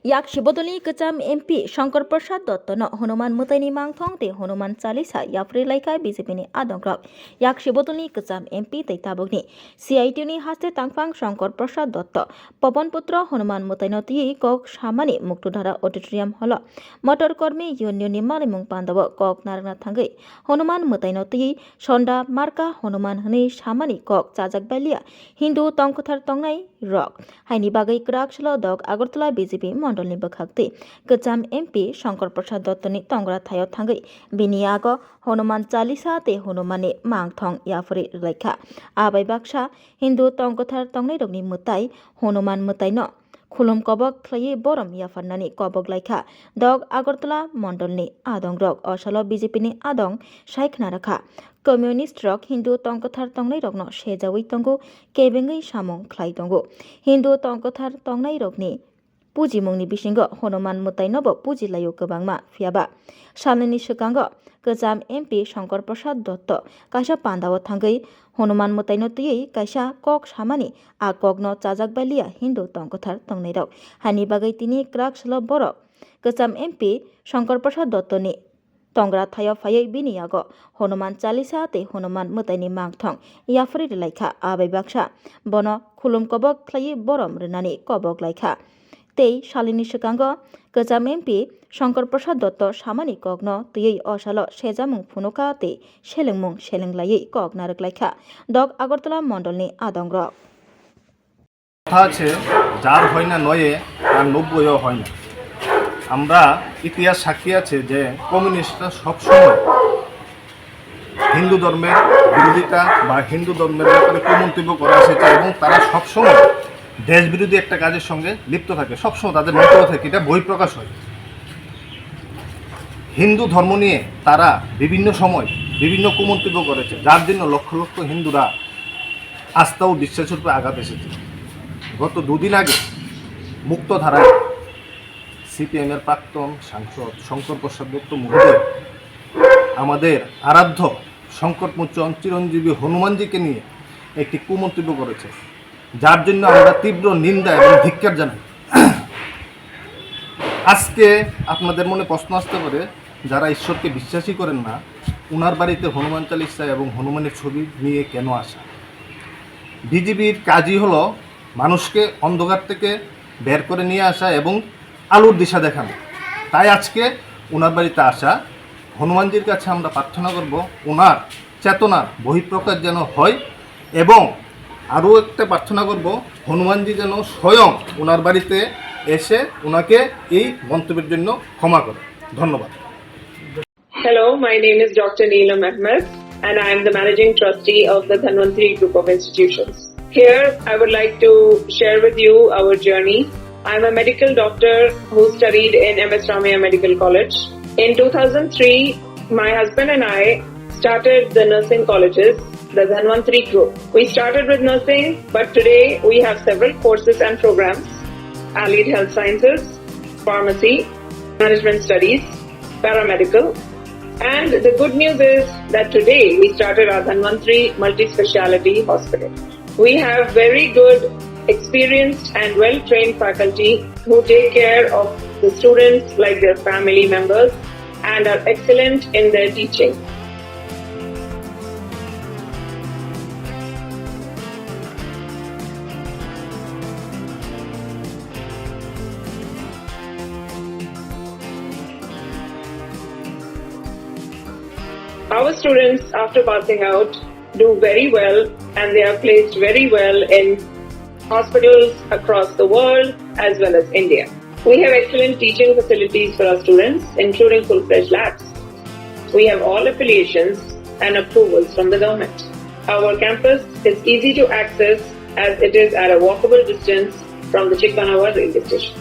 याक शिबोदली कचाम MP Shankar Prasad Dutt न हनुमान मुताइनि मांगथं ते हनुमान चालीसा याफ्रे लाइका बीजेपीनि आदंग्रक याक शिबोदली कचाम MP तैताबगनि सीआईटीनि हास्ते तांगफां Shankar Prasad Dutt पवन पुत्र हनुमान मुताइनति कक सामानि मुक्तधारा ऑडिटोरियम हल मटर कर्मी यूनियननि मालिमुं पांडव कक नारना थांगै हनुमान मुताइनति सन्दा मार्का हनुमान हनै सामानि कक चाजाक बालिया हिंदू तंकथार तंगनाय रक हाइनि बागै क्राकसल दक आगरतला बीजेपी मंडलनि बखागते कचाम एमपी शंकर प्रसाद दत्तनि तंगरा थायो थांगै बिनि आग हनुमान चालीसा ते हनुमानि मांगथं याफरे लाइखा आबाय बाक्सा हिंदू तंकथार तंगनाय रगनि मुताय हनुमान मुतायनो खुलुम कबक थ्लायै बरम याफारनानि कबक लाइखा दग आगरतला मंडलनि आदं रग असालो बीजेपीनि आदं सायखना राखा कम्युनिस्ट रक हिंदू तंकथार तंगनाय रगनो सेजावै तंगो केबेङै सामं ख्लाय दंगो हिंदू तंकथार तंगनाय रगनि पुजिमुंनि बिसिंग हनुमान मुताइनबो पुजिलायो गोबांमा फियाबा सालनि सिगांग कचाम एमपी शंकर प्रसाद दत्त कायसा पान्दाव थांगै हनुमान मुताइनो तयै कायसा कक सामानि आ ककनो चाजाक बालिया हिंदू तंकथार तंगनाय रग हानि बागै तिनि क्राकसल बर कचाम एमपी शंकर प्रसाद दत्तनि तंग्रा थायो फायै बिनि आग हनुमान चालीसा ते हनुमान मुताइनि मांगथं याफरे लाइखा आबाय बाक्सा बन खुलुम कबक ख्लायै बरम रनानि कबक लाइखा तेई सालिनि सिगांग कचाम एमपी शंकर प्रसाद दत्त सामानि कगनो तयै असाल सेजामुं फुनुका ते सेलेंमुं सेलेंलायै कग नारक लाइखा दग आगरतला मंडलनि आदंग्रक আছে যার হয় না নয়ে আর 90ও হয় না। আমরা ইতিহাস সাক্ষী আছে যে কমিউনিস্টরা সবসময় হিন্দু ধর্মের বিরোধিতা বা হিন্দু ধর্মের ব্যাপারে কুমন্তব্য করে এসেছে এবং তারা সবসময় দেশ বিরোধী একটা কাজের সঙ্গে লিপ্ত থাকে, সবসময় তাদের মন্তব্য থেকে এটা বহিঃপ্রকাশ হয়। হিন্দু ধর্ম নিয়ে তারা বিভিন্ন সময় বিভিন্ন কুমন্তব্য করেছে, যার জন্য লক্ষ লক্ষ হিন্দুরা আস্থা ও বিশ্বাসের উপর আঘাত এসেছে। গত দুদিন আগে মুক্তধারায় সিপিএমের প্রাক্তন সাংসদ শঙ্কর প্রসাদ দত্ত মহোদয় আমাদের আরাধ্য শঙ্কর মোচন চিরঞ্জীবী হনুমানজিকে নিয়ে একটি কুমন্তব্য করেছে, যার জন্য আমরা তীব্র নিন্দা এবং ধিক্কার জানাই। আজকে আপনাদের মনে প্রশ্ন আসতে পারে, যারা ঈশ্বরকে বিশ্বাসই করেন না, ওনার বাড়িতে হনুমান চালিসা এবং হনুমানের ছবি নিয়ে কেন আসা? বিজেপির কাজই হলো মানুষকে অন্ধকার থেকে বের করে নিয়ে আসা এবং আলোর দিশা দেখানো। তাই আজকে ওনার বাড়িতে আসা। হনুমানজির কাছে আমরা প্রার্থনা করব ওনার চেতনার বহিঃপ্রকাশ যেন হয় এবং আরও একটা প্রার্থনা করব হনুমানজি যেন স্বয়ং ওনার বাড়িতে এসে ওনাকে এই মন্তব্যের জন্য ক্ষমা করে। ধন্যবাদ। Hello, my name is Dr. Neelam Ahmed and I am the Managing Trustee of the Dhanvantri Group of Institutions. Here, I would like to share with you our journey. I am a medical doctor who studied in MS Ramaiah Medical College. In 2003, my husband and I started the nursing colleges, the Dhanvantri Group. We started with nursing, but today we have several courses and programs: allied health sciences, pharmacy, management studies, paramedical. And the good news is that today we started our Dhanvantri Multi-Speciality Hospital. We have very good, experienced and well-trained faculty who take care of the students like their family members and are excellent in their teaching. Our students, after passing out, do very well and they are placed very well in hospitals across the world as well as India. We have excellent teaching facilities for our students, including full-fledged labs. We have all affiliations and approvals from the government. Our campus is easy to access as it is at a walkable distance from the Chikpanawar railway station.